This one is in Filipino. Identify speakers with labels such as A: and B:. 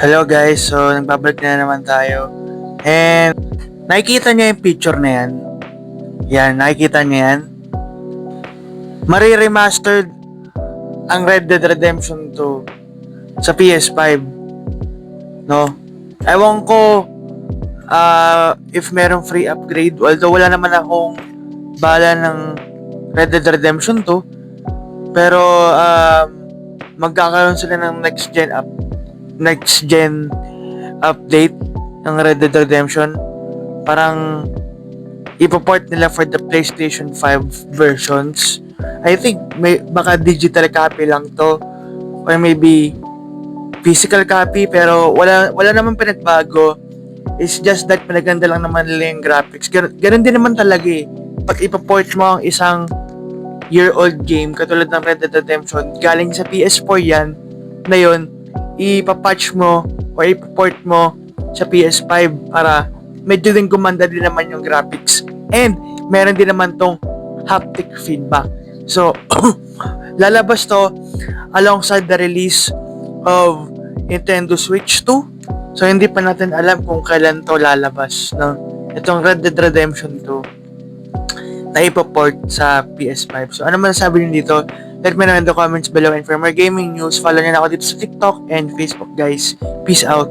A: Hello guys, so nagbabalik na naman tayo. And nakikita niyo yung picture na yan. Yan, nakikita niyo yan. Mari-remastered ang Red Dead Redemption 2 sa PS5. No? Ewan ko if merong free upgrade. Although wala naman akong bala ng Red Dead Redemption 2. Pero magkakaroon sila ng next gen update ng Red Dead Redemption. Parang ipoport nila for the PlayStation 5 versions. I think baka digital copy lang to or maybe physical copy, pero wala naman pinagbago. It's just that pinaganda lang naman nila yung graphics. Ganun din naman talaga eh. Pag ipoport mo ang isang year-old game katulad ng Red Dead Redemption, galing sa PS4 yan, na yun, ipapatch mo o ipaport mo sa PS5 para medyo din gumanda din naman yung graphics. And meron din naman tong haptic feedback. So, lalabas to alongside the release of Nintendo Switch 2. So, hindi pa natin alam kung kailan to lalabas, no? Itong Red Dead Redemption 2 na ipoport sa PS5. So, ano man sabi niyo dito? Let me know in the comments below. And for more gaming news, follow niyo na ako dito sa TikTok and Facebook, guys. Peace out.